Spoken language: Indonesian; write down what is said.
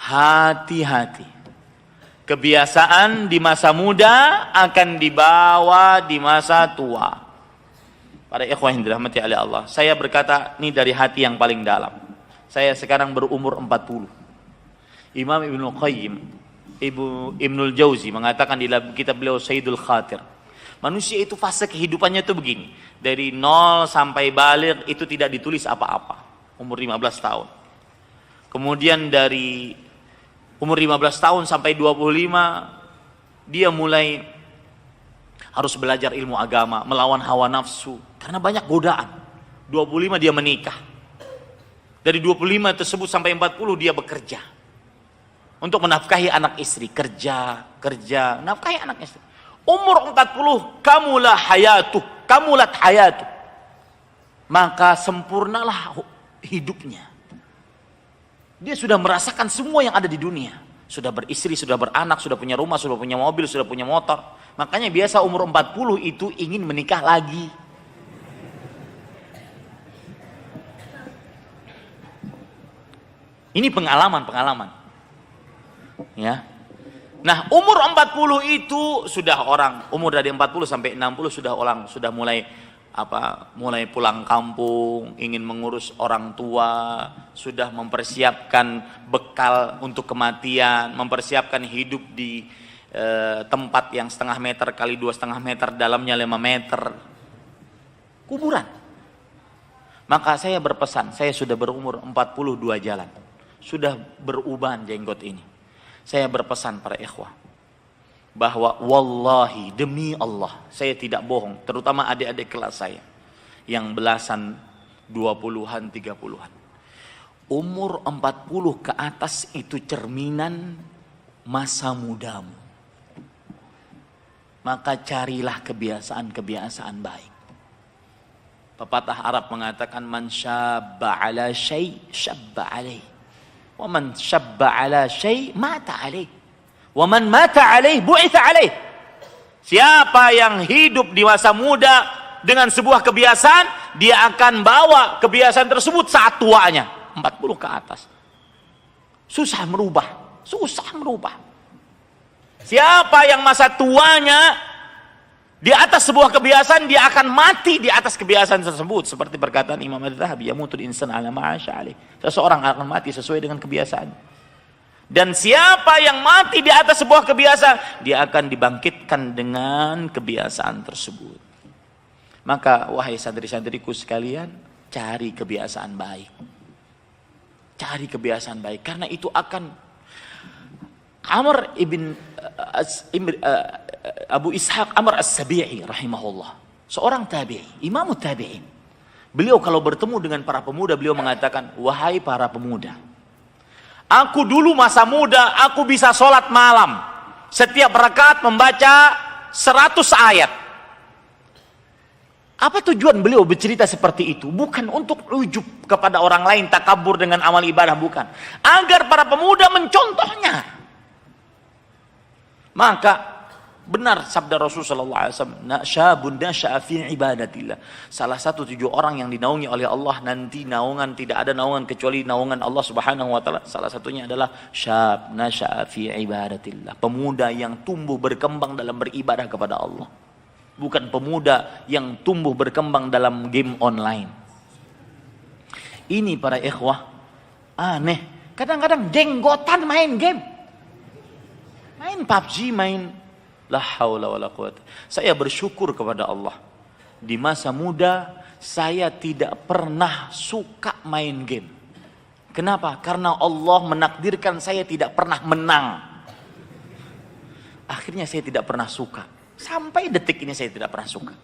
hati-hati. Kebiasaan di masa muda akan dibawa di masa tua. Para ikhwah yang dirahmati oleh Allah, saya berkata ini dari hati yang paling dalam. Saya sekarang berumur 40. Imam Ibnul Qayyim, Ibnul Jauzi mengatakan di dalam kitab beliau Sayyidul Khatir, manusia itu fase kehidupannya itu begini, dari 0 sampai baligh itu tidak ditulis apa-apa, umur 15 tahun. Kemudian dari umur 15 tahun sampai 25 dia mulai harus belajar ilmu agama, melawan hawa nafsu karena banyak godaan. 25 dia menikah. Dari 25 tersebut sampai 40 dia bekerja untuk menafkahi anak istri, kerja, nafkahi anak istri. Umur 40 kamulat hayatuh, maka sempurnalah hidupnya. Dia sudah merasakan semua yang ada di dunia, sudah beristri, sudah beranak, sudah punya rumah, sudah punya mobil, sudah punya motor. Makanya biasa umur 40 itu ingin menikah lagi. Ini pengalaman. Ya. Nah, umur 40 itu sudah orang, umur dari 40 sampai 60 sudah mulai pulang kampung, ingin mengurus orang tua, sudah mempersiapkan bekal untuk kematian, mempersiapkan hidup di tempat yang 0,5 meter kali 2,5 meter, dalamnya 5 meter, kuburan. Maka saya berpesan, saya sudah berumur 42 jalan, sudah beruban jenggot ini. Saya berpesan para ikhwah, bahwa wallahi demi Allah saya tidak bohong, terutama adik-adik kelas saya yang belasan 20-an 30-an, umur 40 ke atas itu cerminan masa mudamu. Maka carilah kebiasaan-kebiasaan baik. Pepatah Arab mengatakan man syabba ala syai syabba alaih, wa man syabba ala syai mata alaih, wa man mata alaih bu'itha alaih. Siapa yang hidup di masa muda dengan sebuah kebiasaan, dia akan bawa kebiasaan tersebut saat tuanya, 40 ke atas. Susah merubah. Siapa yang masa tuanya di atas sebuah kebiasaan, dia akan mati di atas kebiasaan tersebut. Seperti perkataan Imam Adz-Dzahabi, yamutul insan ala ma'asya alaih. Seseorang akan mati sesuai dengan kebiasaan. Dan siapa yang mati di atas sebuah kebiasaan, dia akan dibangkitkan dengan kebiasaan tersebut. Maka wahai santri-santriku sekalian, cari kebiasaan baik. Cari kebiasaan baik, karena itu akan. Amr ibn Abu Ishaq Amr As-Sabi'i rahimahullah, seorang tabi'i, imam tabi'in. Beliau kalau bertemu dengan para pemuda, beliau mengatakan, wahai para pemuda, aku dulu masa muda, aku bisa sholat malam, setiap rakaat membaca 100 ayat. Apa tujuan beliau bercerita seperti itu? Bukan untuk ujub kepada orang lain, takabur dengan amal ibadah, bukan. Agar para pemuda mencontohnya. Maka benar sabda Rasulullah SAW, syabun nasya'a fi ibadatillah. Salah satu 7 orang yang dinaungi oleh Allah nanti naungan, tidak ada naungan kecuali naungan Allah Subhanahu wa taala. Salah satunya adalah syab nasya'a fi ibadatillah, pemuda yang tumbuh berkembang dalam beribadah kepada Allah. Bukan pemuda yang tumbuh berkembang dalam game online. Ini para ikhwah aneh. Kadang-kadang jenggotan main game, main PUBG, main la haula wala quwata. Saya bersyukur kepada Allah, di masa muda saya tidak pernah suka main game. Kenapa? Karena Allah menakdirkan saya tidak pernah menang. Akhirnya saya tidak pernah suka. Sampai detik ini saya tidak pernah suka.